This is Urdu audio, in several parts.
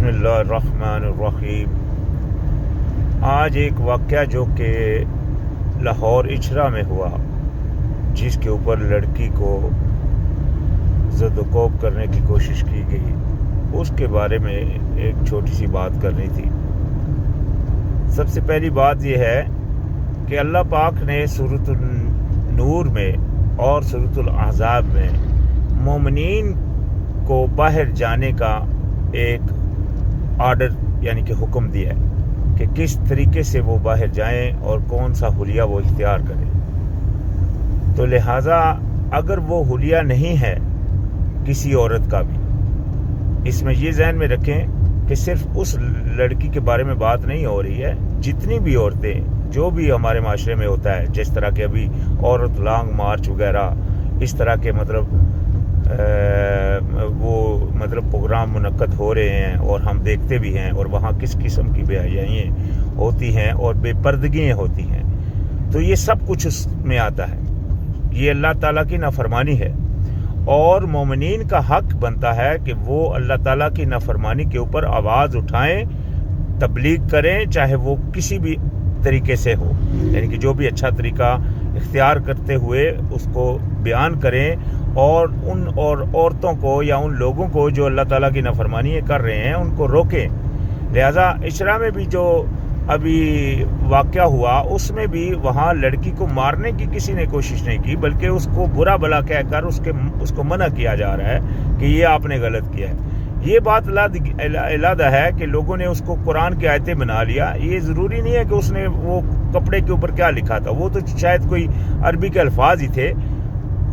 بسم اللہ الرحمن الرحیم۔ آج ایک واقعہ جو کہ لاہور اچھرا میں ہوا، جس کے اوپر لڑکی کو زد و کوب کرنے کی کوشش کی گئی، اس کے بارے میں ایک چھوٹی سی بات کرنی تھی۔ سب سے پہلی بات یہ ہے کہ اللہ پاک نے سورۃ النور میں اور سورۃ الاحزاب میں مومنین کو باہر جانے کا ایک آرڈر یعنی کہ حکم دیا ہے کہ کس طریقے سے وہ باہر جائیں اور کون سا حلیہ وہ اختیار کریں۔ تو لہٰذا اگر وہ حلیہ نہیں ہے کسی عورت کا بھی، اس میں یہ ذہن میں رکھیں کہ صرف اس لڑکی کے بارے میں بات نہیں ہو رہی ہے، جتنی بھی عورتیں جو بھی ہمارے معاشرے میں ہوتا ہے، جس طرح کہ ابھی عورت لانگ مارچ وغیرہ اس طرح کے مطلب پروگرام منعقد ہو رہے ہیں اور ہم دیکھتے بھی ہیں، اور وہاں کس قسم کی بے حیائیاں ہوتی ہیں اور بے پردگیاں ہوتی ہیں، تو یہ سب کچھ اس میں آتا ہے۔ یہ اللہ تعالیٰ کی نافرمانی ہے، اور مومنین کا حق بنتا ہے کہ وہ اللہ تعالیٰ کی نافرمانی کے اوپر آواز اٹھائیں، تبلیغ کریں، چاہے وہ کسی بھی طریقے سے ہو، یعنی کہ جو بھی اچھا طریقہ اختیار کرتے ہوئے اس کو بیان کریں، اور ان عورتوں کو یا ان لوگوں کو جو اللہ تعالیٰ کی نافرمانی کر رہے ہیں ان کو روکیں۔ لہٰذا اچھرا میں بھی جو ابھی واقعہ ہوا، اس میں بھی وہاں لڑکی کو مارنے کی کسی نے کوشش نہیں کی، بلکہ اس کو برا بھلا کہہ کر اس کو منع کیا جا رہا ہے کہ یہ آپ نے غلط کیا ہے۔ یہ بات علیحدہ ہے کہ لوگوں نے اس کو قرآن کی آیتیں بنا لیا۔ یہ ضروری نہیں ہے کہ اس نے وہ کپڑے کے اوپر کیا لکھا تھا، وہ تو شاید کوئی عربی کے الفاظ ہی تھے،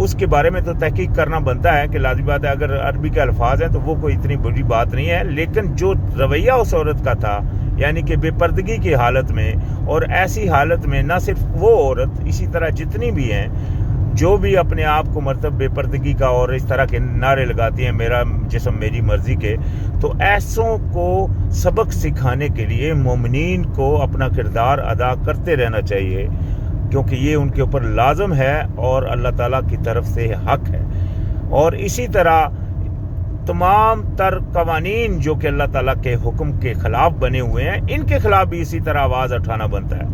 اس کے بارے میں تو تحقیق کرنا بنتا ہے کہ لازمی بات ہے اگر عربی کے الفاظ ہیں تو وہ کوئی اتنی بڑی بات نہیں ہے، لیکن جو رویہ اس عورت کا تھا، یعنی کہ بے پردگی کی حالت میں، اور ایسی حالت میں نہ صرف وہ عورت، اسی طرح جتنی بھی ہیں جو بھی اپنے آپ کو مرتب بے پردگی کا اور اس طرح کے نعرے لگاتی ہیں، میرا جسم میری مرضی کے، تو ایسوں کو سبق سکھانے کے لیے مومنین کو اپنا کردار ادا کرتے رہنا چاہیے، کیونکہ یہ ان کے اوپر لازم ہے اور اللہ تعالیٰ کی طرف سے حق ہے۔ اور اسی طرح تمام تر قوانین جو کہ اللہ تعالیٰ کے حکم کے خلاف بنے ہوئے ہیں، ان کے خلاف بھی اسی طرح آواز اٹھانا بنتا ہے۔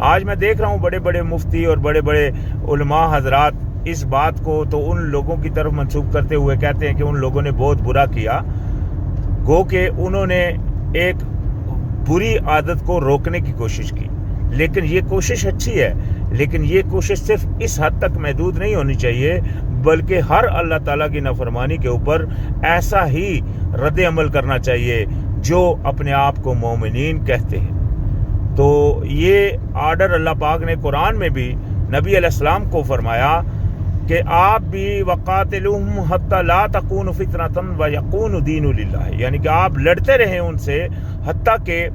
آج میں دیکھ رہا ہوں بڑے بڑے مفتی اور بڑے بڑے علماء حضرات اس بات کو تو ان لوگوں کی طرف منسوب کرتے ہوئے کہتے ہیں کہ ان لوگوں نے بہت برا کیا، گو کہ انہوں نے ایک بری عادت کو روکنے کی کوشش کی۔ لیکن یہ کوشش اچھی ہے، لیکن یہ کوشش صرف اس حد تک محدود نہیں ہونی چاہیے، بلکہ ہر اللہ تعالیٰ کی نافرمانی کے اوپر ایسا ہی رد عمل کرنا چاہیے جو اپنے آپ کو مومنین کہتے ہیں۔ تو یہ آرڈر اللہ پاک نے قرآن میں بھی نبی علیہ السلام کو فرمایا کہ آپ بھی وقاتلوہم حتی لا تکون فتنۃ ویکون دین للہ، یعنی کہ آپ لڑتے رہیں ان سے حتیٰ کہ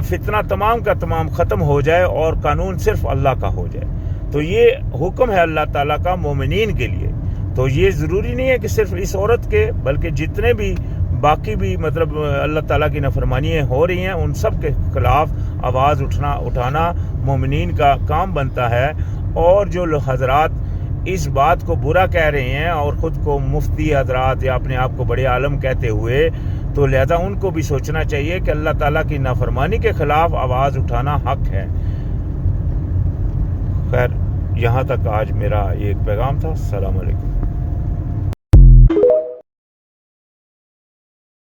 فتنہ تمام کا تمام ختم ہو جائے اور قانون صرف اللہ کا ہو جائے۔ تو یہ حکم ہے اللہ تعالیٰ کا مومنین کے لیے۔ تو یہ ضروری نہیں ہے کہ صرف اس عورت کے، بلکہ جتنے بھی باقی بھی اللہ تعالیٰ کی نافرمانیاں ہو رہی ہیں، ان سب کے خلاف آواز اٹھانا مومنین کا کام بنتا ہے۔ اور جو حضرات اس بات کو برا کہہ رہے ہیں اور خود کو مفتی حضرات یا اپنے آپ کو بڑے عالم کہتے ہوئے، تو لہذا ان کو بھی سوچنا چاہیے کہ اللہ تعالیٰ کی نافرمانی کے خلاف آواز اٹھانا حق ہے۔ خیر، یہاں تک آج میرا یہ ایک پیغام تھا۔ السلام علیکم۔